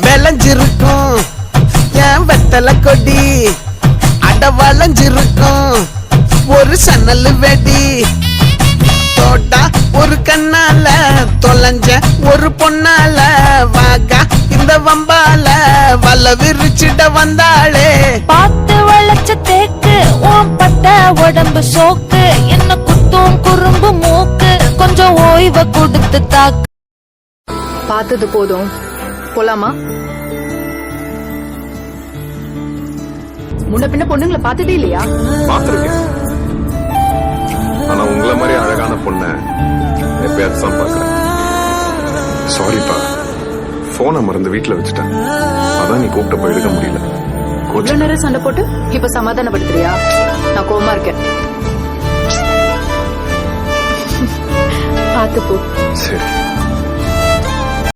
விளைஞ்சிருக்கும் என் வெத்தலை கொடி அட வளைஞ்சிருக்கும் ஒரு சன்னல் வெடி தோட்டா ஒரு கண்ணால தொலைஞ்ச ஒரு பொண்ணால வாகா இந்த வம்பால வல்ல விரிச்சிட வந்தாளே பார்த்து வளைச்ச தேக்கு ஓம் பட்ட உடம்பு சோக்கு என்ன குத்தும் குறும்பு மூக்கு கொஞ்சம் ஓய்வ கொடுத்து தாக்கு. பார்த்தது போதும், போலாமா? முன்ன பின்ன பொண்ணுங்களை பார்த்ததே இல்லையா? பாத்திருக்கேன், ஆனா உங்களை மாதிரி அழகான பொண்ண எப்பயாச்சும் தான் பாக்குறேன். சாரிப்பா, போனை மறந்து வீட்டுல வச்சுட்டேன். அதான் நீ கூப்பிட்டப்ப எடுக்க முடியல. கொஞ்ச நேரம் சண்டை போட்டு இப்ப சமாதானப்படுத்துறியா? நான் கோவமா இருக்கேன். பார்த்து போ. சரி.